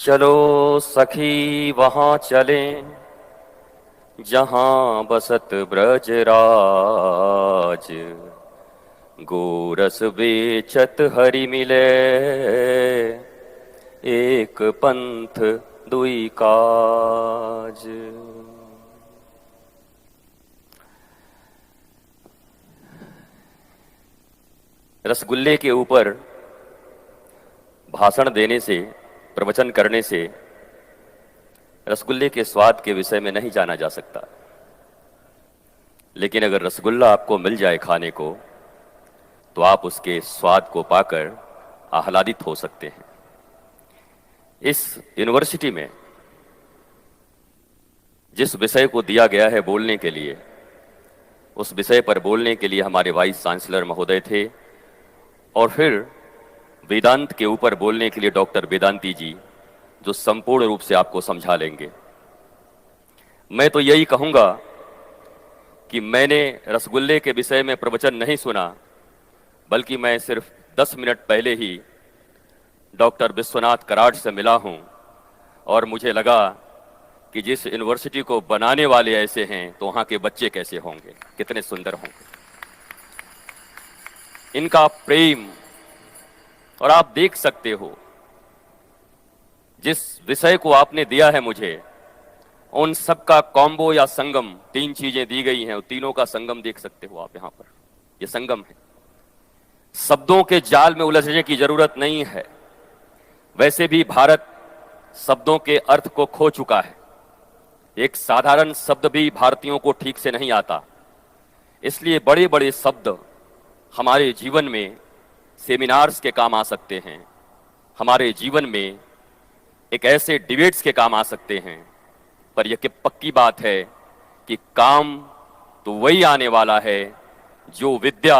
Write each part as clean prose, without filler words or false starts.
चलो सखी वहाँ चलें जहाँ बसत ब्रजराज। गोरस बेचत हरि मिले, एक पंथ दुई काज। रसगुल्ले के ऊपर भाषण देने से, प्रवचन करने से रसगुल्ले के स्वाद के विषय में नहीं जाना जा सकता। लेकिन अगर रसगुल्ला आपको मिल जाए खाने को, तो आप उसके स्वाद को पाकर आह्लादित हो सकते हैं। इस यूनिवर्सिटी में जिस विषय को दिया गया है बोलने के लिए, उस विषय पर बोलने के लिए हमारे वाइस चांसलर महोदय थे, और फिर वेदांत के ऊपर बोलने के लिए डॉक्टर वेदांती जी, जो संपूर्ण रूप से आपको समझा लेंगे। मैं तो यही कहूंगा कि मैंने रसगुल्ले के विषय में प्रवचन नहीं सुना, बल्कि मैं सिर्फ 10 मिनट पहले ही डॉक्टर विश्वनाथ कराड से मिला हूं, और मुझे लगा कि जिस यूनिवर्सिटी को बनाने वाले ऐसे हैं, तो वहां के बच्चे कैसे होंगे, कितने सुंदर होंगे। इनका प्रेम, और आप देख सकते हो जिस विषय को आपने दिया है मुझे, उन सबका कॉम्बो या संगम, 3 चीजें दी गई हैं, तीनों का संगम देख सकते हो आप। यहां पर यह संगम है। शब्दों के जाल में उलझने की जरूरत नहीं है। वैसे भी भारत शब्दों के अर्थ को खो चुका है। एक साधारण शब्द भी भारतीयों को ठीक से नहीं आता। इसलिए बड़े बड़े शब्द हमारे जीवन में सेमिनार्स के काम आ सकते हैं, हमारे जीवन में एक ऐसे डिबेट्स के काम आ सकते हैं। पर यह पक्की बात है कि काम तो वही आने वाला है जो विद्या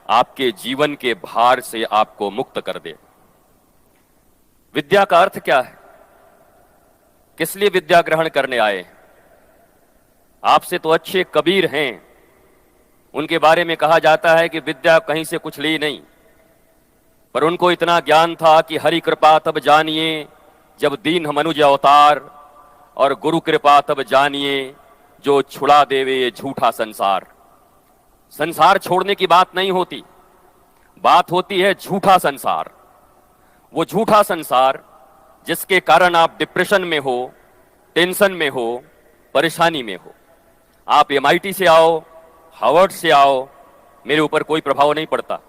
आपके जीवन के भार से आपको मुक्त कर दे। विद्या का अर्थ क्या है? किस लिए विद्या ग्रहण करने आए? आपसे तो अच्छे कबीर हैं, उनके बारे में कहा जाता है कि विद्या कहीं से कुछ ली नहीं, पर उनको इतना ज्ञान था कि हरि कृपा तब जानिए जब दीन मनुज अवतार, और गुरु कृपा तब जानिए जो छुड़ा देवे ये झूठा संसार। संसार छोड़ने की बात नहीं होती, बात होती है झूठा संसार। वो झूठा संसार जिसके कारण आप डिप्रेशन में हो, टेंशन में हो, परेशानी में हो। आप MIT से आओ, हार्वर्ड से आओ, मेरे ऊपर कोई प्रभाव नहीं पड़ता।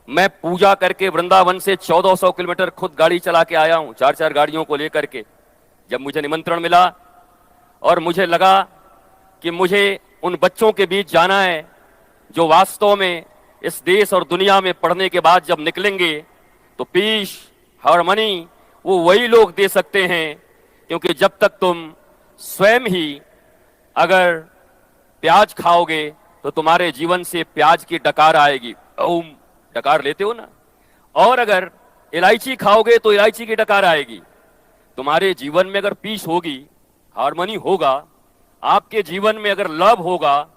मैं पूजा करके वृंदावन से 1400 किलोमीटर खुद गाड़ी चला के आया हूं, 4-4 गाड़ियों को लेकर के। जब मुझे निमंत्रण मिला और मुझे लगा कि मुझे उन बच्चों के बीच जाना है जो वास्तव में इस देश और दुनिया में पढ़ने के बाद जब निकलेंगे तो पीस, हार्मनी वो वही लोग दे सकते हैं। क्योंकि जब तक तुम स्वयं ही अगर प्याज खाओगे तो तुम्हारे जीवन से प्याज की डकार आएगी। ओम, डकार लेते हो ना? और अगर इलायची खाओगे तो इलायची की डकार आएगी। तुम्हारे जीवन में अगर पीस होगी, हार्मनी होगा, आपके जीवन में अगर लव होगा,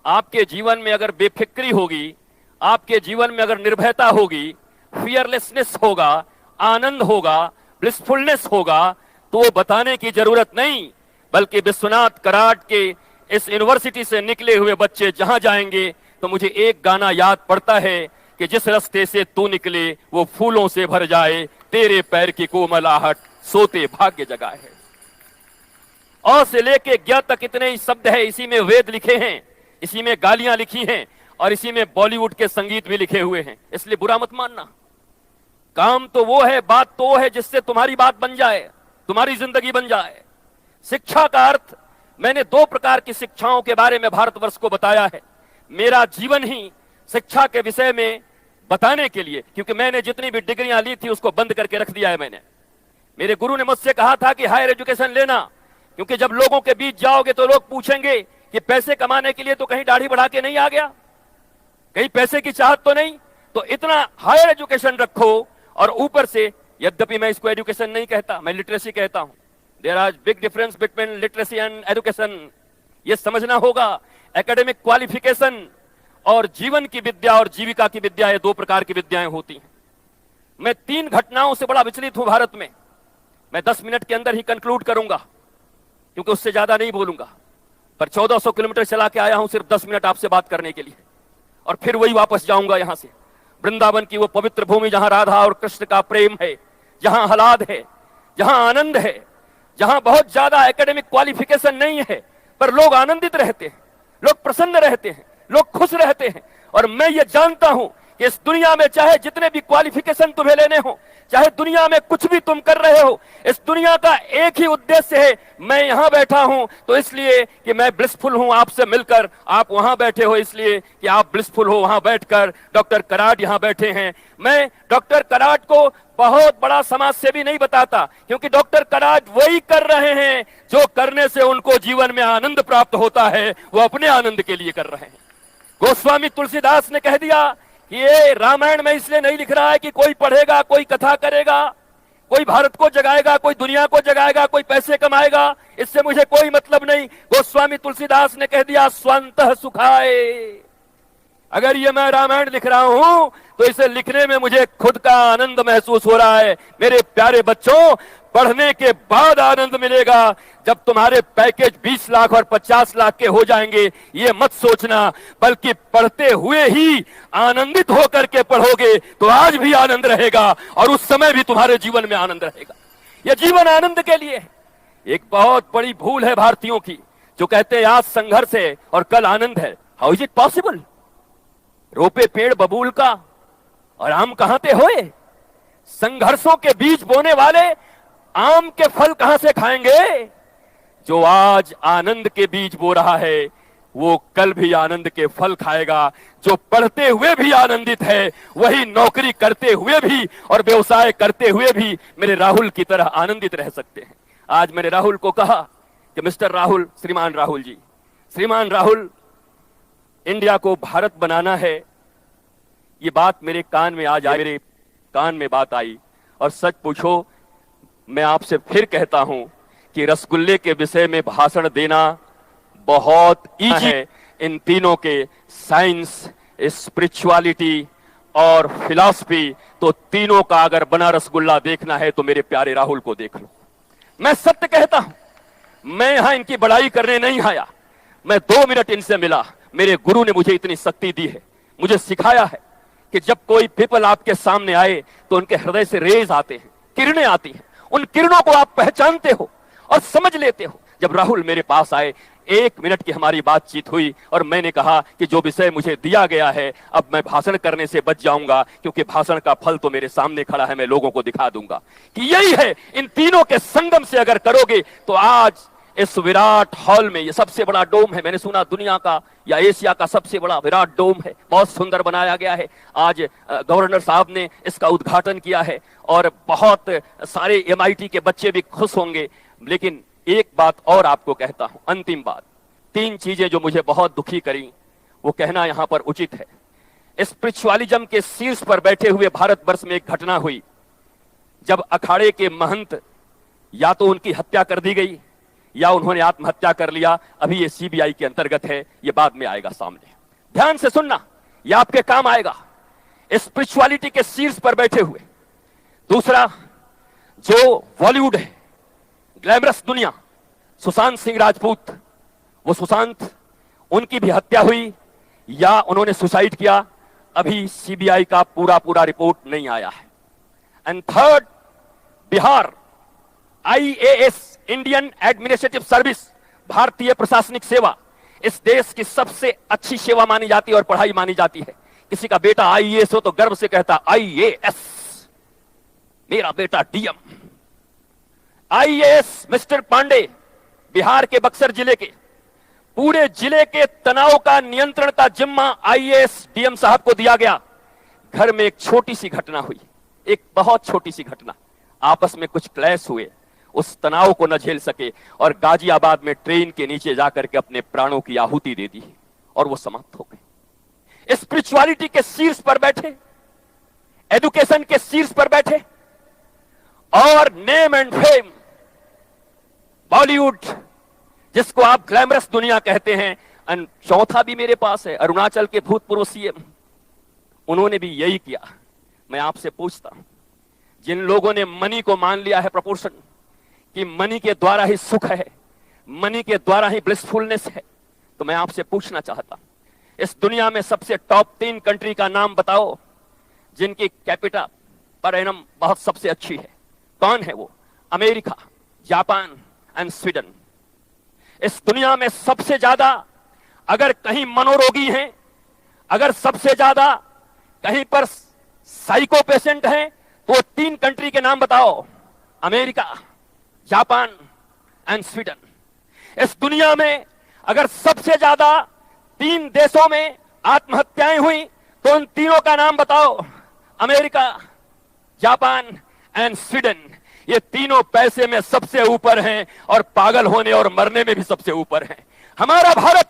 आपके जीवन में अगर बेफिक्री होगी, आपके जीवन में अगर निर्भयता होगी, फियरलेसनेस होगा, आनंद होगा, ब्लिसफुलनेस होगा, तो वो बताने की जरूरत नहीं, बल्कि विश्वनाथ कराड के इस यूनिवर्सिटी से निकले हुए बच्चे जहां जाएंगे तो मुझे एक गाना याद पड़ता है कि जिस रास्ते से तू निकले वो फूलों से भर जाए, तेरे पैर की कोमलाहट सोते भाग्य जगाए। अ से लेके ज्ञ तक इतने ही शब्द है। इसी में वेद लिखे हैं, इसी में गालियां लिखी हैं, और इसी में बॉलीवुड के संगीत भी लिखे हुए हैं। इसलिए बुरा मत मानना। काम तो वो है, बात तो वो है जिससे तुम्हारी बात बन जाए, तुम्हारी जिंदगी बन जाए। शिक्षा का अर्थ, मैंने 2 प्रकार की शिक्षाओं के बारे में भारतवर्ष को बताया है। मेरा जीवन ही शिक्षा के विषय में बताने के लिए, क्योंकि मैंने जितनी भी डिग्रियां ली थी उसको बंद करके रख दिया है मैंने। मेरे गुरु ने मुझसे कहा था कि हायर एजुकेशन लेना, क्योंकि जब लोगों के बीच जाओगे तो लोग पूछेंगे कि पैसे कमाने के लिए तो कहीं दाढ़ी बढ़ा के नहीं आ गया, कहीं पैसे की चाहत तो नहीं, तो इतना हायर एजुकेशन रखो। और ऊपर से, यद्यपि मैं इसको एजुकेशन नहीं कहता, मैं लिटरेसी कहता हूं। There are big difference between literacy and education. यह समझना होगा, एकेडमिक क्वालिफिकेशन और जीवन की विद्या और जीविका की विद्या, ये 2 प्रकार की विद्याएं होती हैं। मैं 3 घटनाओं से बड़ा विचलित हूं भारत में। मैं 10 मिनट के अंदर ही कंक्लूड करूंगा, क्योंकि उससे ज्यादा नहीं बोलूंगा। पर 1400 किलोमीटर चला के आया हूं सिर्फ 10 मिनट आपसे बात करने के लिए, और फिर वही वापस जाऊंगा यहां से। वृंदावन की वो पवित्र भूमि जहां राधा और कृष्ण का प्रेम है, जहां आह्लाद है, जहां आनंद है, जहां बहुत ज्यादा एकेडमिक क्वालिफिकेशन नहीं है, पर लोग आनंदित रहते हैं, लोग प्रसन्न रहते हैं, लोग खुश रहते हैं। और मैं ये जानता हूं कि इस दुनिया में चाहे जितने भी क्वालिफिकेशन तुम्हें लेने हो, चाहे दुनिया में कुछ भी तुम कर रहे हो, इस दुनिया का एक ही उद्देश्य है। मैं यहां बैठा हूं तो इसलिए कि मैं ब्लिसफुल हूं आपसे मिलकर, आप वहां बैठे हो इसलिए कि आप ब्लिसफुल हो वहां बैठकर। डॉक्टर कराट यहां बैठे हैं। मैं डॉक्टर कराट को बहुत बड़ा समाज सेवी नहीं बताता, क्योंकि डॉक्टर कराट वही कर रहे हैं जो करने से उनको जीवन में आनंद प्राप्त होता है, वो अपने आनंद के लिए कर रहे हैं। गोस्वामी तुलसीदास ने कह दिया कि ये रामायण में इसलिए नहीं लिख रहा है कि कोई पढ़ेगा, कोई कथा करेगा, कोई भारत को जगाएगा, कोई दुनिया को जगाएगा, कोई पैसे कमाएगा, इससे मुझे कोई मतलब नहीं। गोस्वामी तुलसीदास ने कह दिया स्वंतः सुखाए। अगर ये मैं रामायण लिख रहा हूं तो इसे लिखने में मुझे खुद का आनंद महसूस हो रहा है। मेरे प्यारे बच्चों, पढ़ने के बाद आनंद मिलेगा। जब तुम्हारे पैकेज 20 लाख और 50 लाख के हो जाएंगे, ये मत सोचना, बल्कि पढ़ते हुए ही आनंदित होकर के पढ़ोगे तो आज भी आनंद रहेगा और उस समय भी तुम्हारे जीवन में आनंद रहेगा। यह जीवन आनंद के लिए है। एक बहुत बड़ी भूल है भारतीयों की, जो कहते हैं आज संघर्ष है और कल आनंद है। How is it possible? रोपे पेड़ बबूल का और आम कहां ते होए? संघर्षों के बीज बोने वाले आम के फल कहां से खाएंगे? जो आज आनंद के बीज बो रहा है वो कल भी आनंद के फल खाएगा। जो पढ़ते हुए भी आनंदित है वही नौकरी करते हुए भी और व्यवसाय करते हुए भी मेरे राहुल की तरह आनंदित रह सकते हैं। आज मैंने राहुल को कहा कि मिस्टर राहुल, श्रीमान राहुल जी, श्रीमान राहुल, इंडिया को भारत बनाना है। ये बात मेरे कान में आज आई, मेरे कान में बात आई, और सच पूछो मैं आपसे फिर कहता हूं कि रसगुल्ले के विषय में भाषण देना बहुत इजी है। इन तीनों के साइंस, स्पिरिचुअलिटी और फिलॉसफी, तो तीनों का अगर बना रसगुल्ला देखना है तो मेरे प्यारे राहुल को देख लो। मैं सत्य कहता हूं, मैं यहां इनकी बड़ाई करने नहीं आया। मैं 2 मिनट इनसे मिला। मेरे गुरु ने मुझे इतनी शक्ति दी है, मुझे सिखाया है कि जब कोई पीपल आपके सामने आए तो उनके हृदय से रेज आते हैं, किरणें आती हैं। उन किरणों को आप पहचानते हो और समझ लेते हो। जब राहुल मेरे पास आए, 1 मिनट की हमारी बातचीत हुई और मैंने कहा कि जो विषय मुझे दिया गया है अब मैं भाषण करने से बच जाऊंगा, क्योंकि भाषण का फल तो मेरे सामने खड़ा है। मैं लोगों को दिखा दूंगा कि यही है। इन तीनों के संगम से अगर करोगे तो आज इस विराट हॉल में, ये सबसे बड़ा डोम है, मैंने सुना दुनिया का या एशिया का सबसे बड़ा विराट डोम है, बहुत सुंदर बनाया गया है। आज गवर्नर साहब ने इसका उद्घाटन किया है और बहुत सारे MIT के बच्चे भी खुश होंगे। लेकिन एक बात और आपको कहता हूं, अंतिम बात। 3 चीजें जो मुझे बहुत दुखी करी वो कहना यहां पर उचित है। स्पिरिचुअलिज्म के शीर्ष पर बैठे हुए भारतवर्ष में एक घटना हुई, जब अखाड़े के महंत या तो उनकी हत्या कर दी गई या उन्होंने आत्महत्या कर लिया। अभी ये CBI के अंतर्गत है, ये बाद में आएगा सामने। ध्यान से सुनना, ये आपके काम आएगा। स्पिरिचुअलिटी के शीर्ष पर बैठे हुए। दूसरा, जो बॉलीवुड है, ग्लैमरस दुनिया, सुशांत सिंह राजपूत, वो सुशांत, उनकी भी हत्या हुई या उन्होंने सुसाइड किया। अभी CBI का पूरा रिपोर्ट नहीं आया है। And third, Bihar, IAS, Indian administrative service, भारतीय प्रशासनिक सेवा, इस देश की सबसे अच्छी सेवा मानी जाती है और पढ़ाई मानी जाती है। किसी का बेटा IAS हो तो गर्व से कहता IAS, मेरा बेटा DM। IAS mister Pandey, Bihar के बक्सर जिले के, पूरे जिले के तनाव का नियंत्रण का जिम्मा IAS DM साहब को दिया गया। घर में एक छोटी सी घटना हुई, एक बहुत छोटी सी घटना, आपस में कुछ क्लैश हुए, उस तनाव को न झेल सके और गाजियाबाद में ट्रेन के नीचे जाकर के अपने प्राणों की आहुति दे दी और वो समाप्त हो गए। स्पिरिचुअलिटी के शीर्ष पर बैठे, एजुकेशन के शीर्ष पर बैठे और नेम एंड फेम, बॉलीवुड जिसको आप ग्लैमरस दुनिया कहते हैं। चौथा भी मेरे पास है, अरुणाचल के भूतपूर्व CM, उन्होंने भी यही किया। मैं आपसे पूछता हूं, जिन लोगों ने मनी को मान लिया है प्रपोर्शन, कि मनी के द्वारा ही सुख है, मनी के द्वारा ही ब्लिसफुलनेस है, तो मैं आपसे पूछना चाहता हूं, इस दुनिया में सबसे टॉप 3 कंट्री का नाम बताओ जिनकी कैपिटा पर एनम बहुत सबसे अच्छी है। कौन है वो? America, Japan and Sweden. इस दुनिया में सबसे ज्यादा अगर कहीं मनोरोगी हैं, अगर सबसे ज्यादा कहीं पर साइको पेशेंट हैं, तो 3 कंट्री के नाम बताओ, अमेरिका, जापान एंड स्वीडन। इस दुनिया में अगर सबसे ज्यादा 3 देशों में आत्महत्याएं हुई, तो उन तीनों का नाम बताओ, अमेरिका, जापान एंड स्वीडन। ये तीनों पैसे में सबसे ऊपर हैं और पागल होने और मरने में भी सबसे ऊपर हैं। हमारा भारत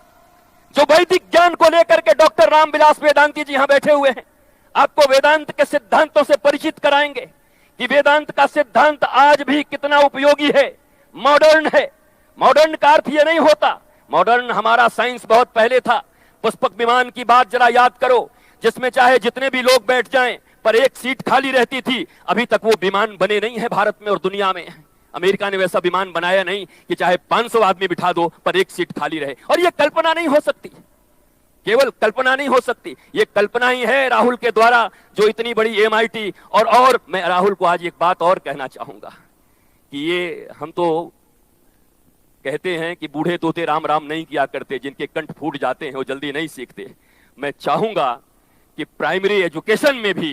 जो वैदिक ज्ञान को लेकर के डॉक्टर रामविलास वेदांती जी यहां बैठे हुए हैं, आपको वेदांत के सिद्धांतों से परिचित कराएंगे कि वेदांत का सिद्धांत आज भी कितना उपयोगी है, मॉडर्न है। मॉडर्न का अर्थ यह नहीं होता, मॉडर्न हमारा साइंस बहुत पहले था। पुष्पक विमान की बात जरा याद करो, जिसमें चाहे जितने भी लोग बैठ जाएं पर एक सीट खाली रहती थी। अभी तक वो विमान बने नहीं है भारत में और दुनिया में। अमेरिका ने वैसा विमान बनाया नहीं कि चाहे 500 आदमी बिठा दो पर एक सीट खाली रहे। और ये कल्पना नहीं हो सकती, केवल कल्पना नहीं हो सकती, ये कल्पना ही है राहुल के द्वारा, जो इतनी बड़ी MIT। और मैं राहुल को आज एक बात और कहना चाहूंगा कि ये हम तो कहते हैं कि बूढ़े तोते राम राम नहीं किया करते, जिनके कंठ फूट जाते हैं वो जल्दी नहीं सीखते। मैं चाहूंगा कि प्राइमरी एजुकेशन में भी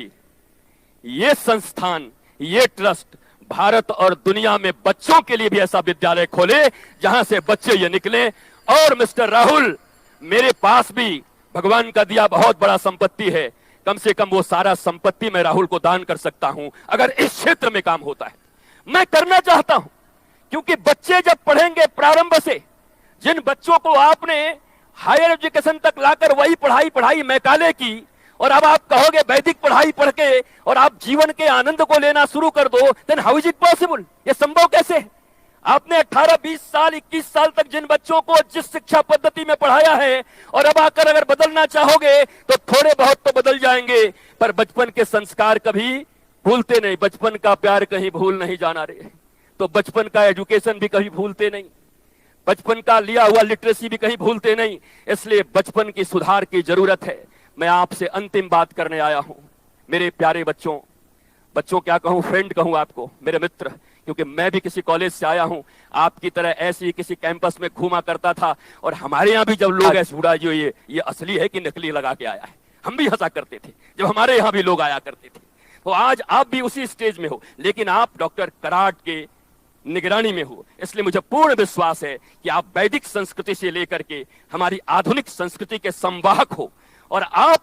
ये संस्थान, ये ट्रस्ट भारत और दुनिया में बच्चों के लिए भी ऐसा विद्यालय खोले जहां से बच्चे ये निकले। और मिस्टर राहुल, मेरे पास भी भगवान का दिया बहुत बड़ा संपत्ति है, कम से कम वो सारा संपत्ति मैं राहुल को दान कर सकता हूं अगर इस क्षेत्र में काम होता है। मैं करना चाहता हूं, क्योंकि बच्चे जब पढ़ेंगे प्रारंभ से, जिन बच्चों को आपने हायर एजुकेशन तक लाकर वही पढ़ाई मैकाले की, और अब आप कहोगे वैदिक पढ़ाई पढ़ के और आप जीवन के आनंद को लेना शुरू कर दो, then how is it possible? ये संभव कैसे? आपने 18, 20 साल, 21 साल तक जिन बच्चों को जिस शिक्षा पद्धति में पढ़ाया है, और अब आकर अगर बदलना चाहोगे तो थोड़े बहुत तो बदल जाएंगे, पर बचपन के संस्कार कभी भूलते नहीं। बचपन का प्यार कहीं भूल नहीं जाना रे, तो बचपन का एजुकेशन भी कभी भूलते नहीं, बचपन का लिया हुआ लिटरेसी भी कहीं भूलते नहीं। इसलिए बचपन की सुधार की जरूरत है। मैं आपसे अंतिम बात करने आया हूं, मेरे प्यारे बच्चों क्या कहूं, फ्रेंड कहूं आपको, मेरे मित्र, क्योंकि मैं भी किसी कॉलेज से आया हूं, आपकी तरह ऐसे ही किसी कैंपस में घूमा करता था। और हमारे यहां भी जब लोग ऐसे उड़ा जो ये असली है कि नकली लगा के आया है, हम भी हंसा करते थे जब हमारे यहां भी लोग आया करते थे। तो आज आप भी उसी स्टेज में हो, लेकिन आप डॉक्टर कराट के निगरानी में हो। इसलिए मुझे पूर्ण विश्वास है कि आप वैदिक संस्कृति से लेकर के हमारी आधुनिक संस्कृति के संवाहक हो, और आप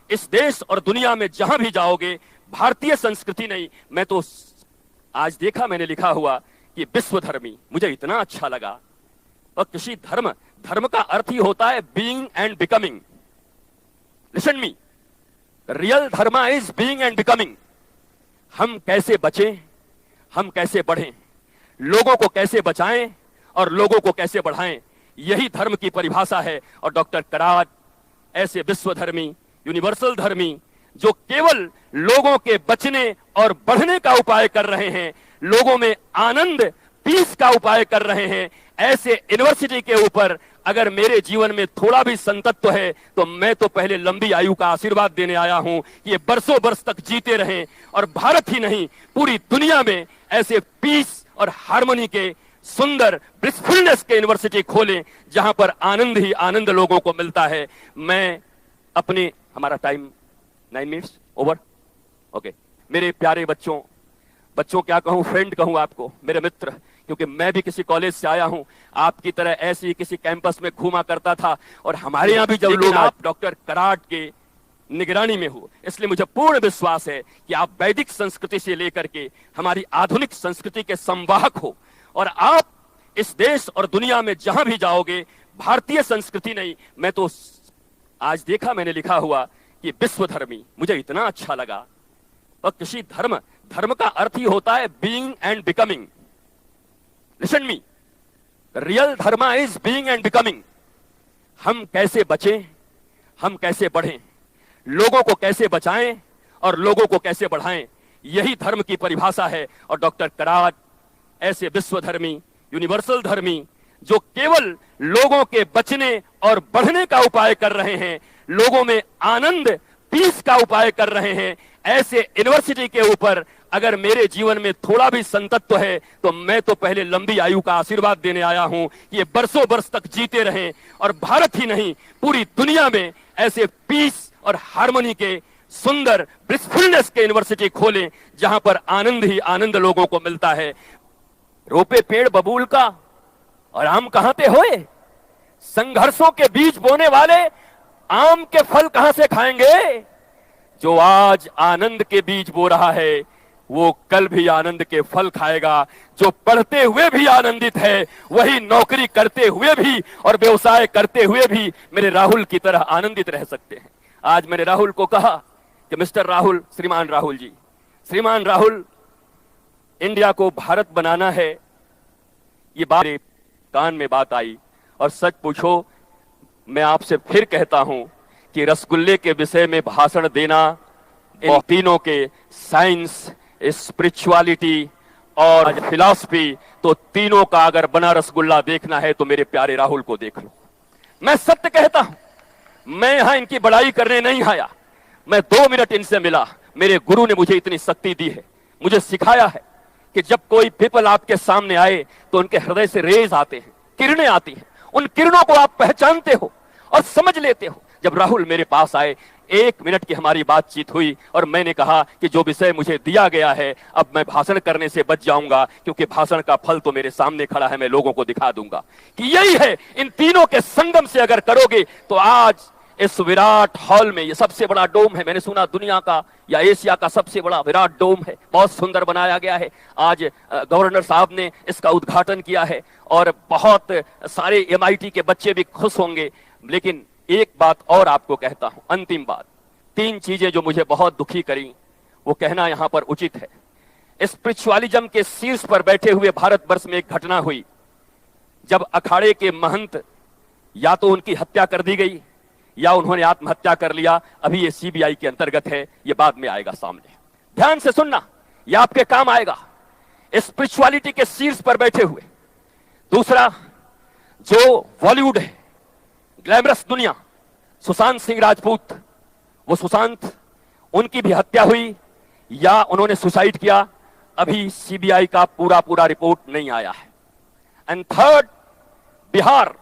इस देश और दुनिया में जहां भी जाओगे भारतीय संस्कृति नहीं, मैं तो आज देखा, मैंने लिखा हुआ कि विश्वधर्मी, मुझे इतना अच्छा लगा। और किसी धर्म का अर्थ ही होता है being and becoming. Listen me, real धर्म इज बीइंग एंड बिकमिंग। हम कैसे बचें, हम कैसे बढ़ें, लोगों को कैसे बचाएं और लोगों को कैसे बढ़ाएं, यही धर्म की परिभाषा है। और डॉक्टर कराट ऐसे विश्वधर्मी, यूनिवर्सल धर्मी, जो केवल लोगों के बचने और बढ़ने का उपाय कर रहे हैं, लोगों में आनंद, पीस का उपाय कर रहे हैं, ऐसे यूनिवर्सिटी के ऊपर अगर मेरे जीवन में थोड़ा भी संतत्व है, तो मैं तो पहले लंबी आयु का आशीर्वाद देने आया हूं कि ये बरसों बरस तक जीते रहें, और भारत ही नहीं पूरी दुनिया में ऐसे पीस और हार्मनी के सुंदर ब्लिसफुलनेस के यूनिवर्सिटी खोलें जहां पर आनंद ही आनंद लोगों को मिलता है। मैं अपने, हमारा टाइम 9 मिनट्स ओवर, ओके। मेरे प्यारे बच्चों क्या कहूं, फ्रेंड कहूं आपको, मेरे मित्र, क्योंकि मैं भी किसी कॉलेज से आया हूं, आपकी तरह ऐसे ही किसी कैंपस में घूमा करता था। और हमारे यहां भी जब लोग, आप डॉक्टर कराट के निगरानी में हो, इसलिए मुझे पूर्ण विश्वास है कि आप वैदिक संस्कृति से लेकर के हमारी आधुनिक संस्कृति के संवाहक हो, और आप इस देश और दुनिया में जहां भी जाओगे भारतीय संस्कृति नहीं, मैं तो आज देखा, मैंने लिखा हुआ कि विश्वधर्मी, मुझे इतना अच्छा लगा। और किसी धर्म का अर्थ ही होता है being and becoming. Listen me, real धर्म इज बीइंग एंड बिकमिंग। हम कैसे बचें, हम कैसे बढ़ें, लोगों को कैसे बचाएं और लोगों को कैसे बढ़ाएं, यही धर्म की परिभाषा है। और डॉक्टर कराट ऐसे विश्वधर्मी, यूनिवर्सल धर्मी जो केवल लोगों के बचने और बढ़ने का उपाय कर रहे हैं, लोगों में आनंद, पीस का उपाय कर रहे हैं, ऐसे यूनिवर्सिटी के ऊपर अगर मेरे जीवन में थोड़ा भी संतत्व है तो मैं तो पहले लंबी आयु का आशीर्वाद देने आया हूं कि ये बरसों बरस तक जीते रहें और भारत ही नहीं पूरी दुनिया में ऐसे पीस और हार्मनी के सुंदर ब्लिसफुलनेस के यूनिवर्सिटी खोलें जहां पर आनंद ही आनंद लोगों को मिलता है। रोपे पेड़ बबूल का और आम कहां पे होए, संघर्षों के बीच बोने वाले आम के फल कहां से खाएंगे। जो आज आनंद के बीज बो रहा है वो कल भी आनंद के फल खाएगा। जो पढ़ते हुए भी आनंदित है वही नौकरी करते हुए भी और व्यवसाय करते हुए भी मेरे राहुल की तरह आनंदित रह सकते हैं। आज मैंने राहुल को कहा कि मिस्टर राहुल, श्रीमान राहुल जी, श्रीमान राहुल, इंडिया को भारत बनाना है। ये बात मेरे कान में बात आई और सच पूछो मैं आपसे फिर कहता हूं कि रसगुल्ले के विषय में भाषण देना, इन तीनों के साइंस, स्पिरिचुअलिटी और फिलॉसफी, तो तीनों का अगर बना रसगुल्ला देखना है तो मेरे प्यारे राहुल को देख लो। मैं सत्य कहता हूं, मैं यहां इनकी बड़ाई करने नहीं आया। मैं 2 मिनट इनसे मिला, मेरे गुरु ने मुझे इतनी शक्ति दी है, मुझे सिखाया है कि जब कोई पीपल आपके सामने आए तो उनके हृदय से रेज आते हैं, किरणें आती हैं, उन किरणों को आप पहचानते हो और समझ लेते हो। जब राहुल मेरे पास आए, 1 मिनट की हमारी बातचीत हुई और मैंने कहा कि जो विषय मुझे दिया गया है अब मैं भाषण करने से बच जाऊंगा क्योंकि भाषण का फल तो मेरे सामने खड़ा है, मैं लोगों को दिखा दूंगा कि यही है। इन तीनों के संगम से अगर करोगे तो आज इस विराट हॉल में, ये सबसे बड़ा डोम है, मैंने सुना दुनिया का या एशिया का सबसे बड़ा विराट डोम है, बहुत सुंदर बनाया गया है। आज गवर्नर साहब ने इसका उद्घाटन किया है और बहुत सारे MIT के बच्चे भी खुश होंगे। लेकिन एक बात और आपको कहता हूं, अंतिम बात, 3 चीजें जो मुझे बहुत दुखी करी वो कहना यहां पर उचित है। स्पिरिचुअलिज्म के शीर्ष पर बैठे हुए भारतवर्ष में एक घटना हुई जब अखाड़े के महंत या तो उनकी हत्या कर दी गई या उन्होंने आत्महत्या कर लिया। अभी ये CBI के अंतर्गत है, ये बाद में आएगा सामने। ध्यान से सुनना, ये आपके काम आएगा। स्पिरिचुअलिटी के शीर्ष पर बैठे हुए। दूसरा, जो बॉलीवुड है, ग्लैमरस दुनिया, सुशांत सिंह राजपूत, वो सुशांत, उनकी भी हत्या हुई या उन्होंने सुसाइड किया, अभी CBI का पूरा रिपोर्ट नहीं आया है। And third, Bihar,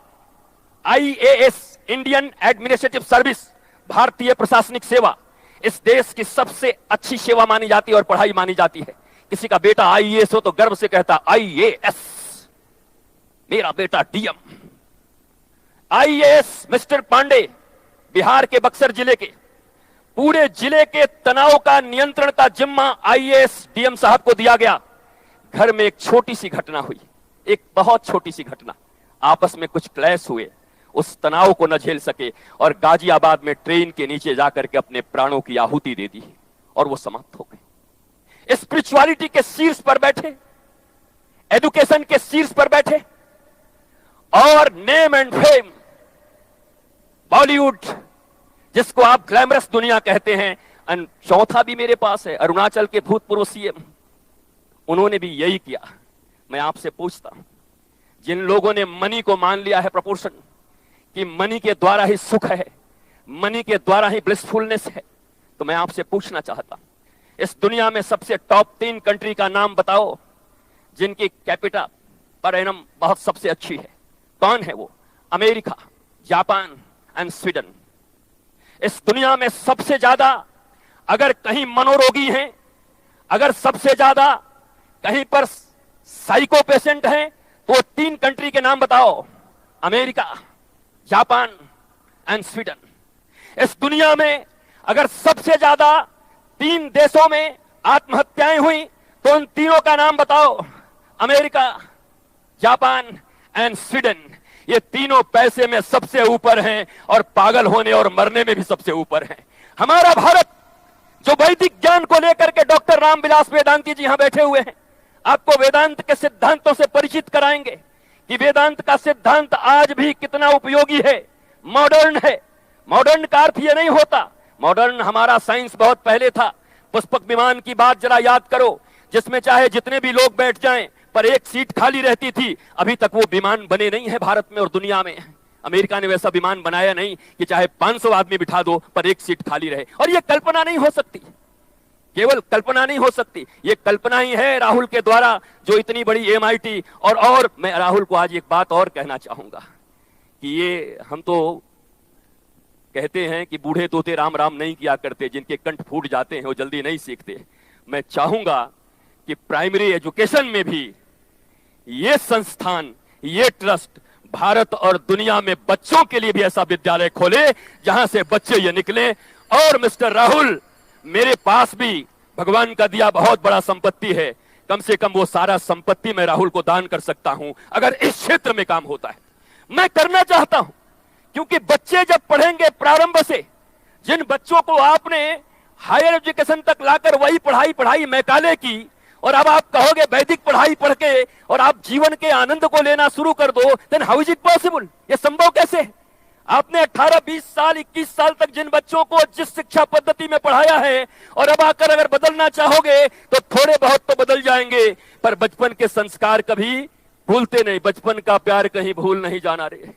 IAS, Indian administrative service, भारतीय प्रशासनिक सेवा, इस देश की सबसे अच्छी सेवा मानी जाती है और पढ़ाई मानी जाती है। किसी का बेटा IAS हो तो गर्व से कहता IAS, मेरा बेटा DM। IAS mister Pandey, Bihar के बक्सर जिले के, पूरे जिले के तनाव का नियंत्रण का जिम्मा IAS DM साहब को दिया गया। घर में एक छोटी सी घटना हुई, एक बहुत छोटी सी घटना, आपस में कुछ क्लैश हुए, उस तनाव को न झेल सके और गाजियाबाद में ट्रेन के नीचे जाकर के अपने प्राणों की आहुति दे दी और वो समाप्त हो गए। स्पिरिचुअलिटी के शीर्ष पर बैठे, एजुकेशन के शीर्ष पर बैठे और नेम एंड फेम, बॉलीवुड जिसको आप ग्लैमरस दुनिया कहते हैं। चौथा भी मेरे पास है, अरुणाचल के भूतपूर्व CM, उन्होंने भी यही किया। मैं आपसे पूछता हूं, जिन लोगों ने मनी को मान लिया है प्रपोर्शन कि मनी के द्वारा ही सुख है, मनी के द्वारा ही ब्लिसफुलनेस है, तो मैं आपसे पूछना चाहता हूं, इस दुनिया में सबसे टॉप 3 कंट्री का नाम बताओ जिनकी कैपिटा पर एनम बहुत सबसे अच्छी है। कौन है वो? America, Japan and Sweden. इस दुनिया में सबसे ज्यादा अगर कहीं मनोरोगी हैं, अगर सबसे ज्यादा कहीं पर साइको पेशेंट हैं, तो 3 कंट्री के नाम बताओ, अमेरिका, जापान एंड स्वीडन। इस दुनिया में अगर सबसे ज्यादा 3 देशों में आत्महत्याएं हुई तो उन तीनों का नाम बताओ, अमेरिका, जापान एंड स्वीडन। ये तीनों पैसे में सबसे ऊपर हैं और पागल होने और मरने में भी सबसे ऊपर हैं। हमारा भारत जो वैदिक ज्ञान को लेकर के डॉक्टर रामविलास वेदांती जी यहां बैठे हुए हैं, आपको वेदांत के सिद्धांतों से परिचित कराएंगे कि वेदांत का सिद्धांत आज भी कितना उपयोगी है, मॉडर्न है। मॉडर्न का अर्थ यह नहीं होता, मॉडर्न हमारा साइंस बहुत पहले था। पुष्पक विमान की बात जरा याद करो, जिसमें चाहे जितने भी लोग बैठ जाएं, पर एक सीट खाली रहती थी। अभी तक वो विमान बने नहीं है भारत में और दुनिया में। अमेरिका ने वैसा विमान बनाया नहीं कि चाहे 500 आदमी बिठा दो पर एक सीट खाली रहे। और ये कल्पना नहीं हो सकती, केवल कल्पना नहीं हो सकती, ये कल्पना ही है राहुल के द्वारा, जो इतनी बड़ी एमआईटी। और मैं राहुल को आज एक बात और कहना चाहूंगा कि ये हम तो कहते हैं कि बूढ़े तोते राम राम नहीं किया करते, जिनके कंठ फूट जाते हैं वो जल्दी नहीं सीखते। मैं चाहूंगा कि प्राइमरी एजुकेशन में भी ये संस्थान, ये ट्रस्ट भारत और दुनिया में बच्चों के लिए भी ऐसा विद्यालय खोले जहां से बच्चे ये निकले। और मिस्टर राहुल, मेरे पास भी भगवान का दिया बहुत बड़ा संपत्ति है, कम से कम वो सारा संपत्ति मैं राहुल को दान कर सकता हूं अगर इस क्षेत्र में काम होता है। मैं करना चाहता हूं, क्योंकि बच्चे जब पढ़ेंगे प्रारंभ से, जिन बच्चों को आपने हायर एजुकेशन तक लाकर वही पढ़ाई मैकाले की, और अब आप कहोगे वैदिक पढ़ाई पढ़ के और आप जीवन के आनंद को लेना शुरू कर दो, then how is it possible? ये संभव कैसे है? आपने 18, 20 साल, 21 साल तक जिन बच्चों को जिस शिक्षा पद्धति में पढ़ाया है, और अब आकर अगर बदलना चाहोगे तो थोड़े बहुत तो बदल जाएंगे, पर बचपन के संस्कार कभी भूलते नहीं। बचपन का प्यार कहीं भूल नहीं जाना रे।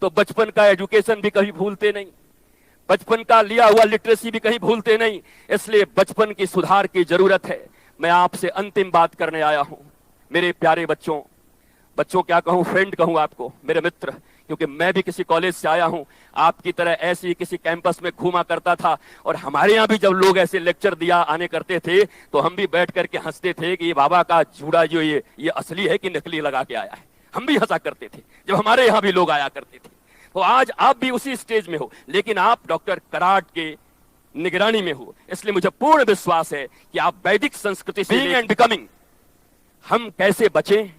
तो बचपन का एजुकेशन भी कभी भूलते नहीं, बचपन का लिया हुआ लिटरेसी भी कहीं भूलते नहीं। इसलिए बचपन की सुधार की जरूरत है। मैं आपसे अंतिम बात करने आया हूं, मेरे प्यारे बच्चों क्या कहूं, फ्रेंड कहूं आपको, मेरे मित्र, क्योंकि मैं भी किसी कॉलेज से आया हूं, आपकी तरह ऐसे ही किसी कैंपस में घूमा करता था। और हमारे यहां भी जब लोग ऐसे लेक्चर दिया आने करते थे तो हम भी बैठ करके हंसते थे कि ये बाबा का जूड़ा जो ये असली है कि नकली लगा के आया है। हम भी हंसा करते थे जब हमारे यहां भी लोग आया करते थे। तो आज आप भी उसी स्टेज में हो, लेकिन आप डॉक्टर कराट के निगरानी में हो, इसलिए मुझे पूर्ण विश्वास है कि आप वैदिक संस्कृति से बीइंग एंड बिकमिंग, हम कैसे बचें,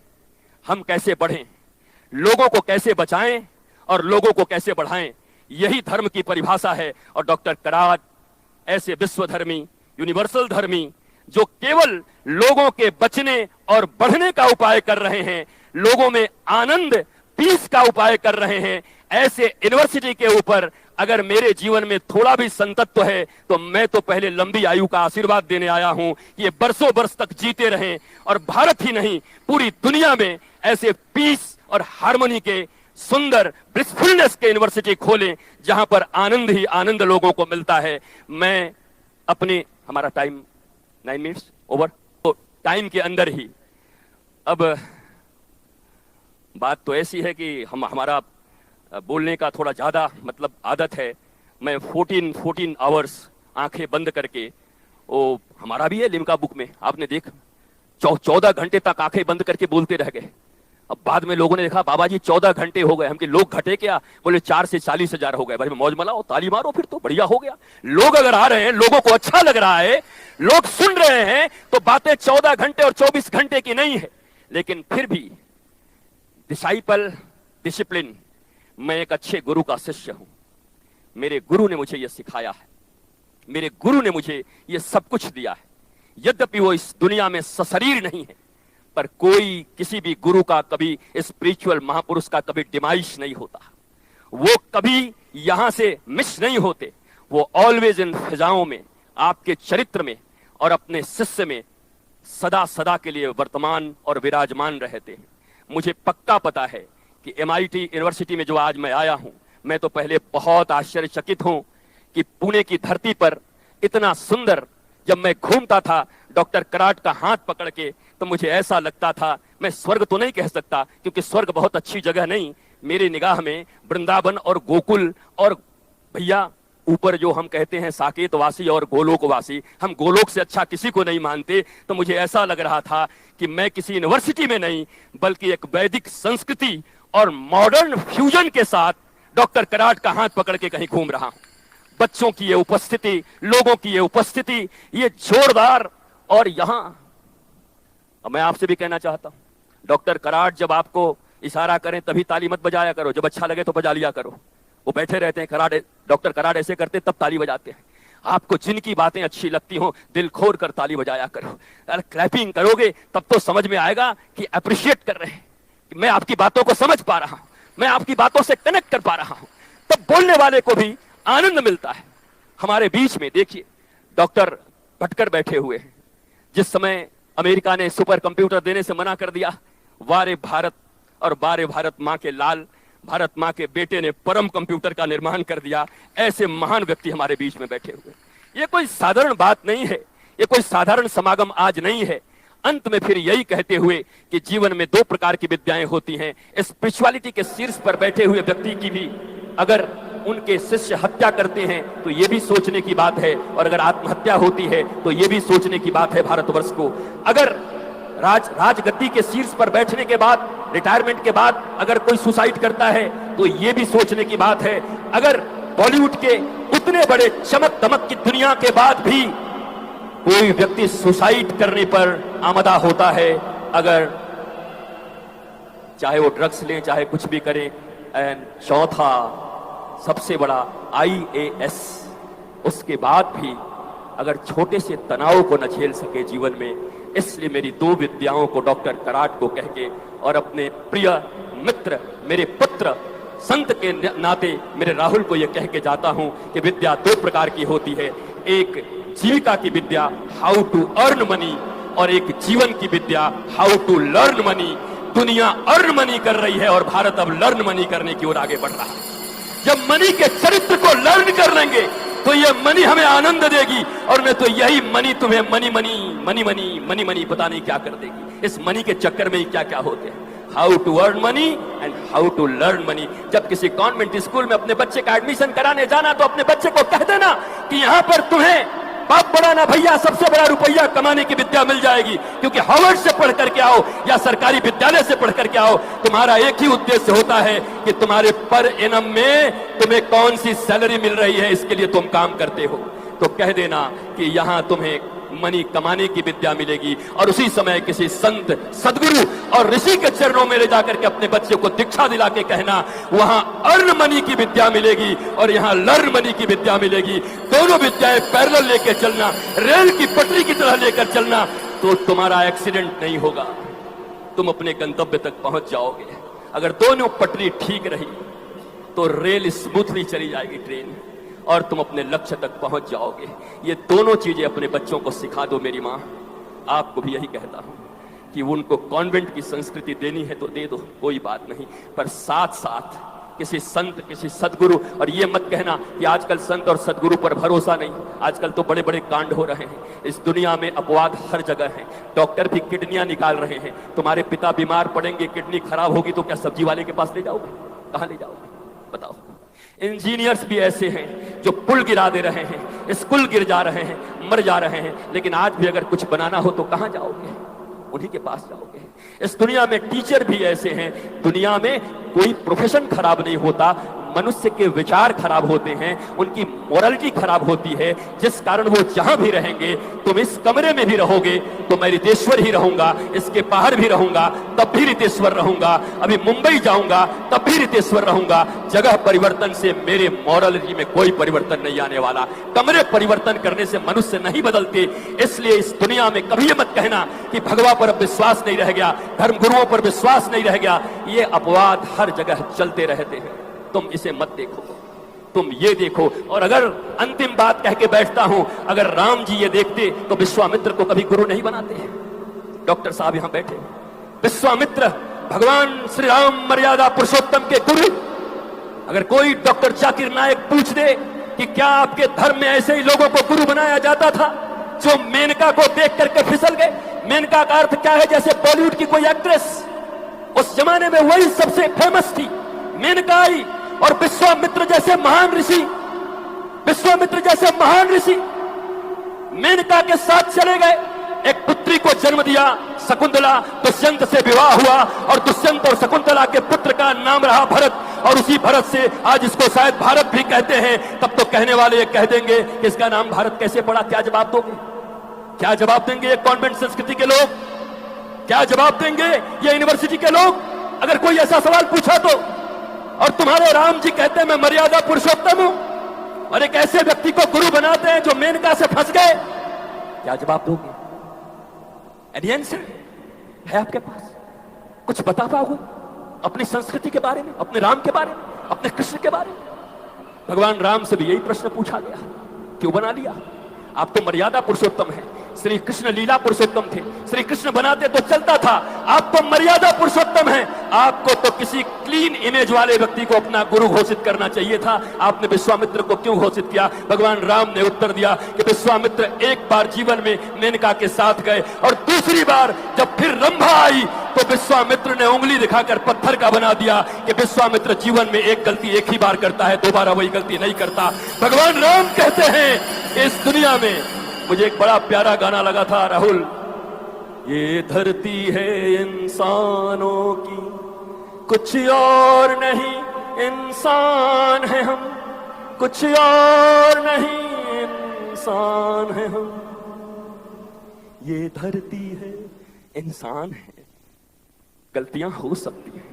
हम कैसे बढ़ें, लोगों को कैसे बचाएं और लोगों को कैसे बढ़ाएं, यही धर्म की परिभाषा है। और डॉक्टर कराट ऐसे विश्वधर्मी, यूनिवर्सल धर्मी, जो केवल लोगों के बचने और बढ़ने का उपाय कर रहे हैं, लोगों में आनंद, पीस का उपाय कर रहे हैं, ऐसे यूनिवर्सिटी के ऊपर अगर मेरे जीवन में थोड़ा भी संतत्व है तो मैं तो पहले लंबी आयु का आशीर्वाद देने आया हूं, ये बरसों बरस तक जीते रहें और भारत ही नहीं पूरी दुनिया में ऐसे पीस और हार्मनी के सुंदर ब्लिसफुलनेस के यूनिवर्सिटी खोलें जहां पर आनंद ही आनंद लोगों को मिलता है। मैं अपने, हमारा टाइम 9 मिनट्स ओवर, तो टाइम के अंदर ही अब बात तो ऐसी है कि हमारा बोलने का थोड़ा ज्यादा मतलब आदत है। मैं 14 आवर्स आंखें बंद करके, वो हमारा भी है लिम्का बुक में, आपने देख 14 घंटे तक आंखें बंद करके बोलते रह गए। अब बाद में लोगों ने देखा बाबा जी 14 घंटे हो गए, हम कि लोग घटे क्या? बोले 4 से 40 हजार हो गए। भाई मौज मलाओ, ताली मारो, फिर तो बढ़िया हो गया। लोग अगर आ रहे हैं, लोगों को अच्छा लग रहा है, लोग सुन रहे हैं, तो बातें 14 घंटे और 24 घंटे की नहीं है। लेकिन फिर भी डिसाइपल, डिसिप्लिन, मैं एक अच्छे गुरु का शिष्य हूं। मेरे गुरु ने मुझे यह सिखाया है, मेरे गुरु ने मुझे यह सब कुछ दिया है। यद्यपि वो इस दुनिया में सशरीर नहीं है, पर कोई किसी भी गुरु का कभी, स्पिरिचुअल महापुरुष का कभी डिमाइश नहीं होता। वो कभी यहां से मिस नहीं होते। वो ऑलवेज इन फिजाओं में, आपके चरित्र में और अपने शिष्य में सदा सदा के लिए वर्तमान और विराजमान रहते हैं। मुझे पक्का पता है कि MIT यूनिवर्सिटी में जो आज मैं आया हूं, मैं तो पहले बहुत आश्चर्यचकित हूं कि पुणे की धरती पर इतना सुंदर, जब मैं घूमता था डॉक्टर कराट का हाथ पकड़ के, तो मुझे ऐसा लगता था, मैं स्वर्ग तो नहीं कह सकता क्योंकि स्वर्ग बहुत अच्छी जगह नहीं, मेरी निगाह में वृंदावन और गोकुल, और भैया ऊपर जो हम कहते हैं साकेतवासी और गोलोकवासी, हम गोलोक से अच्छा किसी को नहीं मानते। तो मुझे ऐसा लग रहा था कि मैं किसी यूनिवर्सिटी में नहीं, बल्कि एक वैदिक संस्कृति और मॉडर्न फ्यूजन के साथ डॉक्टर कराट का हाथ पकड़ के कहीं घूम रहा हूं। बच्चों की ये उपस्थिति, लोगों की ये उपस्थिति, ये जोरदार, और यहां मैं आपसे भी कहना चाहता हूं, डॉक्टर कराट जब आपको इशारा करें तभी ताली मत बजाया करो, जब अच्छा लगे तो बजा लिया करो। वो बैठे रहते हैं, कराट, डॉक्टर कराट ऐसे करते तब ताली बजाते हैं। आपको जिनकी बातें अच्छी लगती हो, दिल खोल कर ताली बजाया करो। अगर क्लैपिंग करोगे तब तो समझ में आएगा कि अप्रिशिएट कर रहे हैं, कि मैं आपकी बातों को समझ पा रहा हूं, मैं आपकी बातों से कनेक्ट कर पा रहा हूं। तब बोलने वाले को भी आनंद मिलता है। हमारे बीच में देखिए डॉक्टर भटकर बैठे हुए हैं। जिस समय अमेरिका ने सुपर कंप्यूटर देने से मना कर दिया। वारे भारत और बारे भारत मां के लाल, भारत मां के बेटे ने परम कंप्यूटर का निर्माण कर दिया। ऐसे महान व्यक्ति हमारे बीच में बैठे हुए। ये कोई साधारण बात नहीं है, ये कोई साधारण समागम आज नहीं है। अंत में फिर यही कहते हुए कि जीवन में दो प्रकार की विद्याएं होती हैं। स्पिरिचुअलिटी के शीर्ष पर बैठे हुए व्यक्ति की भी अगर उनके शिष्य हत्या करते हैं तो यह भी सोचने की बात है, और अगर आत्महत्या होती है तो यह भी सोचने की बात है भारतवर्ष को। अगर राजगद्दी के शीर्ष पर बैठने के बाद, रिटायरमेंट के बाद अगर कोई सुसाइड करता है तो यह भी सोचने की बात है। अगर बॉलीवुड के उतने बड़े चमक दमक की दुनिया के बाद भी कोई व्यक्ति सुसाइड करने पर आमदा होता है, अगर चाहे वो ड्रग्स लें चाहे कुछ भी करें, एंड चौथा सबसे बड़ा IAS, उसके बाद भी अगर छोटे से तनाव को न झेल सके जीवन में। इसलिए मेरी दो विद्याओं को डॉक्टर कराट को कह के और अपने प्रिय मित्र, मेरे पुत्र संत के नाते मेरे राहुल को यह कह के जाता हूं कि विद्या दो प्रकार की होती है। एक जीविका की विद्या, हाउ टू अर्न मनी, और एक जीवन की विद्या, हाउ टू लर्न मनी। दुनिया अर्न मनी कर रही है और भारत अब लर्न मनी करने की ओर आगे बढ़ रहा है। जब मनी के चरित्र को लर्न कर लेंगे तो ये मनी हमें आनंद देगी, और नहीं तो यही मनी तुम्हें money money money money money money पता नहीं क्या कर देगी। इस मनी के चक्कर में ही क्या क्या होते हैं। How to earn money and how to learn money. जब किसी कॉन्वेंट स्कूल में अपने बच्चे का एडमिशन कराने जाना तो अपने बच्चे को कह देना कि यहां पर तुम्हें बाप बड़ा ना भैया सबसे बड़ा रुपया कमाने की विद्या मिल जाएगी, क्योंकि हार्वर्ड से पढ़ करके आओ या सरकारी विद्यालय से पढ़ करके आओ, तुम्हारा एक ही उद्देश्य होता है कि तुम्हारे पर एनम में तुम्हें कौन सी सैलरी मिल रही है, इसके लिए तुम काम करते हो। तो कह देना कि यहां तुम्हें मनी कमाने की विद्या मिलेगी, और उसी समय किसी संत, सदगुरु और ऋषि के चरणों में ले जाकर के अपने बच्चे को दीक्षा दिला के कहना वहां अर्न मनी की विद्या मिलेगी और यहां लर्न मनी की विद्या मिलेगी। दोनों विद्याएं पैरेलल लेकर चलना, रेल की पटरी की तरह लेकर चलना, तो तुम्हारा एक्सीडेंट नहीं होगा, तुम अपने गंतव्य तक पहुंच जाओगे। अगर दोनों पटरी ठीक रही तो रेल स्मूथली चली जाएगी ट्रेन, और तुम अपने लक्ष्य तक पहुंच जाओगे। ये दोनों चीजें अपने बच्चों को सिखा दो मेरी मां। आपको भी यही कहता हूं कि उनको कॉन्वेंट की संस्कृति देनी है तो दे दो, कोई बात नहीं, पर साथ साथ किसी संत, किसी सदगुरु, और ये मत कहना कि आजकल संत और सदगुरु पर भरोसा नहीं। आजकल तो बड़े बड़े कांड हो रहे हैं इस दुनिया में, अपवाद हर जगह है। डॉक्टर भी किडनियां निकाल रहे हैं। तुम्हारे पिता बीमार पड़ेंगे, किडनी खराब होगी तो क्या सब्जी वाले के पास ले जाओगे? कहां ले जाओगे बताओ? इंजीनियर्स भी ऐसे हैं जो पुल गिरा दे रहे हैं, स्कूल गिर जा रहे हैं, मर जा रहे हैं, लेकिन आज भी अगर कुछ बनाना हो तो कहां जाओगे? उन्हीं के पास जाओगे। इस दुनिया में टीचर भी ऐसे हैं। दुनिया में कोई प्रोफेशन खराब नहीं होता, मनुष्य के विचार खराब होते हैं, उनकी मोरालिटी खराब होती है, जिस कारण वो जहां भी रहेंगे, तुम इस कमरे में भी रहोगे तो मैं रितेश्वर ही रहूंगा, इसके बाहर भी रहूंगा तब भी रितेश्वर रहूंगा, अभी मुंबई जाऊंगा तब भी रितेश्वर रहूंगा। जगह परिवर्तन से मेरे मोरालिटी में कोई परिवर्तन नहीं आने वाला। कमरे परिवर्तन करने से मनुष्य नहीं बदलते। इसलिए इस दुनिया में कभी मत कहना कि भगवान पर विश्वास नहीं रह गया, धर्मगुरुओं पर विश्वास नहीं रह गया। ये अपवाद हर जगह चलते रहते हैं, तुम इसे मत देखो, तुम ये देखो। और अगर अंतिम बात कह के बैठता हूं, अगर राम जी ये देखते तो विश्वामित्र को कभी गुरु नहीं बनाते हैं। डॉक्टर साहब यहां बैठे, विश्वामित्र भगवान श्री राम मर्यादा पुरुषोत्तम के गुरु। अगर कोई डॉक्टर जाकिर नायक पूछ दे कि क्या आपके धर्म में ऐसे ही लोगों को गुरु बनाया जाता था जो मेनका को देख करके फिसल गए? मेनका का अर्थ क्या है? जैसे बॉलीवुड की कोई एक्ट्रेस, उस जमाने में वही सबसे फेमस थी, मेनका आई, और विश्वामित्र जैसे महान ऋषि, विश्वामित्र जैसे महान ऋषि मेनका के साथ चले गए। एक पुत्री को जन्म दिया, शकुंतला। दुष्यंत से विवाह हुआ और दुष्यंत और शकुंतला के पुत्र का नाम रहा भरत, और उसी भरत से आज इसको शायद भारत भी कहते हैं। तब तो कहने वाले ये कह देंगे कि इसका नाम भारत कैसे पड़ा? क्या जवाब दोगे? क्या जवाब देंगे ये कॉन्वेंट संस्कृति के लोग? क्या जवाब देंगे ये यूनिवर्सिटी के लोग अगर कोई ऐसा सवाल पूछा तो? और तुम्हारे राम जी कहते हैं मैं मर्यादा पुरुषोत्तम हूं, और एक ऐसे व्यक्ति को गुरु बनाते हैं जो मेनका से फंस गए। क्या जवाब दोगे? एनी आंसर है आपके पास? कुछ बता पाओगे अपनी संस्कृति के बारे में, अपने राम के बारे में, अपने कृष्ण के बारे में? भगवान राम से भी यही प्रश्न पूछा गया, क्यों बना लिया? आप तो मर्यादा पुरुषोत्तम है, श्री कृष्ण लीला पुरुषोत्तम थे, श्री कृष्ण बनाते तो चलता था, आप तो मर्यादा पुरुषोत्तम हैं। आपको तो किसी क्लीन इमेज वाले व्यक्ति को अपना गुरु घोषित करना चाहिए था। आपने विश्वामित्र को क्यों घोषित किया? भगवान राम ने उत्तर दिया कि विश्वामित्र एक बार जीवन में मेनका के साथ गए और दूसरी बार जब फिर रंभा आई तो विश्वामित्र ने उंगली दिखाकर पत्थर का बना दिया कि विश्वामित्र जीवन में एक गलती एक ही बार करता है, दोबारा वही गलती नहीं करता। भगवान राम कहते हैं इस दुनिया में, मुझे एक बड़ा प्यारा गाना लगा था राहुल, ये धरती है इंसानों की, कुछ और नहीं, इंसान है हम, कुछ और नहीं, इंसान है हम। ये धरती है, इंसान है, गलतियां हो सकती हैं।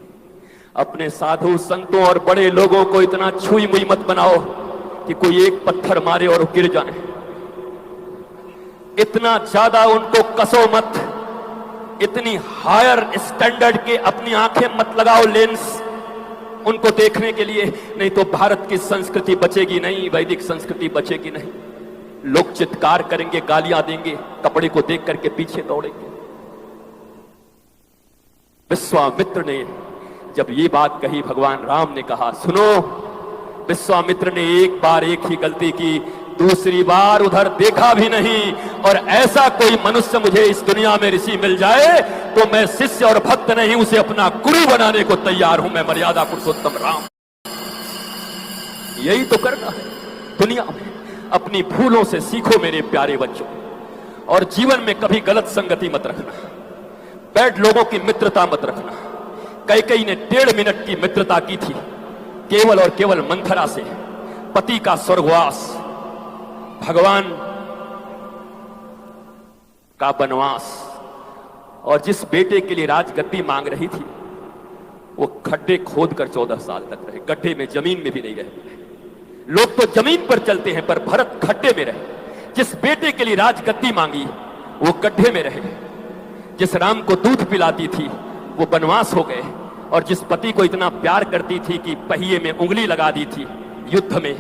अपने साधु संतों और बड़े लोगों को इतना छुई मुई मत बनाओ कि कोई एक पत्थर मारे और गिर जाए। इतना ज्यादा उनको कसो मत, इतनी हायर स्टैंडर्ड के अपनी आंखें मत लगाओ लेंस उनको देखने के लिए, नहीं तो भारत की संस्कृति बचेगी नहीं, वैदिक संस्कृति बचेगी नहीं। लोग चित्कार करेंगे, गालियां देंगे, कपड़े को देख करके पीछे दौड़ेंगे। विश्वामित्र ने जब ये बात कही, भगवान राम ने कहा सुनो, विश्वामित्र ने एक बार एक ही गलती की, दूसरी बार उधर देखा भी नहीं। और ऐसा कोई मनुष्य मुझे इस दुनिया में ऋषि मिल जाए तो मैं शिष्य और भक्त नहीं, उसे अपना गुरु बनाने को तैयार हूं। मैं मर्यादा पुरुषोत्तम राम। यही तो करना है दुनिया में। अपनी भूलों से सीखो मेरे प्यारे बच्चों, और जीवन में कभी गलत संगति मत रखना, बैड लोगों की मित्रता मत रखना। कैकेयी ने 1.5 मिनट की मित्रता की थी केवल और केवल मंथरा से। पति का स्वर्गवास, भगवान का वनवास, और जिस बेटे के लिए राजगद्दी मांग रही थी वो खड्डे खोदकर 14 साल तक रहे, गड्ढे में, जमीन में भी नहीं रहे। लोग तो जमीन पर चलते हैं पर भरत खड्डे में रहे। जिस बेटे के लिए राजगद्दी मांगी वो गड्ढे में रहे। जिस राम को दूध पिलाती थी वो वनवास हो गए, और जिस पति को इतना प्यार करती थी कि पहिए में उंगली लगा दी थी युद्ध में,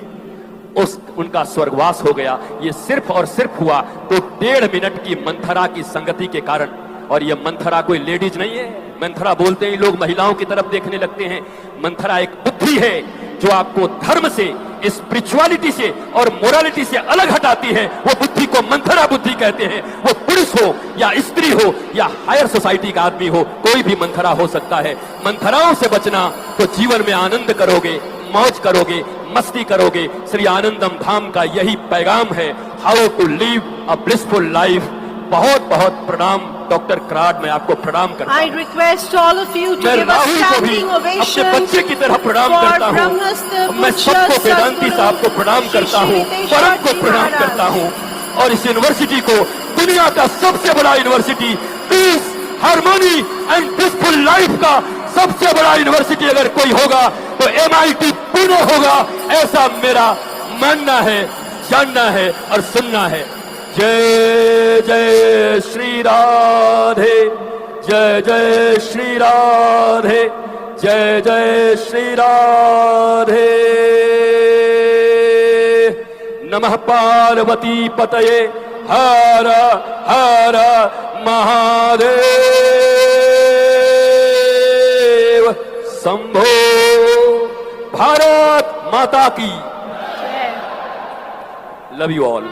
उनका स्वर्गवास हो गया। ये सिर्फ और सिर्फ हुआ तो 1.5 मिनट की मंथरा की संगति के कारण। और ये मंथरा कोई लेडीज नहीं है। मंथरा बोलते ही लोग महिलाओं की तरफ देखने लगते हैं। मंथरा एक बुद्धि है जो आपको धर्म से, स्पिरिचुअलिटी से और मोरालिटी से अलग हटाती है। वो बुद्धि को मंथरा बुद्धि कहते हैं। वो पुरुष हो या स्त्री हो या हायर सोसाइटी का आदमी हो, कोई भी मंथरा हो सकता है। मंथराओं से बचना तो जीवन में आनंद करोगे, मौज करोगे, मस्ती करोगे। श्री आनंदम धाम का यही पैगाम है, how to live a blissful life. बहुत बहुत प्रणाम डॉक्टर क्राड, मैं आपको प्रणाम करता हूं। I request all of you to give a standing ovation अपने बच्चे की तरह प्रणाम करता हूं। मैं सबको वेदांती साहब को प्रणाम करता हूं, परम को प्रणाम करता हूं, और इस यूनिवर्सिटी को दुनिया का सबसे बड़ा university, peace, harmony and peaceful life का सबसे बड़ा यूनिवर्सिटी अगर कोई होगा तो MIT पुणे होगा, ऐसा मेरा मानना है, जानना है और सुनना है। जय जय श्री राधे, जय जय श्री राधे, जय जय श्री राधे। नमः पार्वती पतये, हर हर महादेव, शंभो। भारत माता की। Love you all.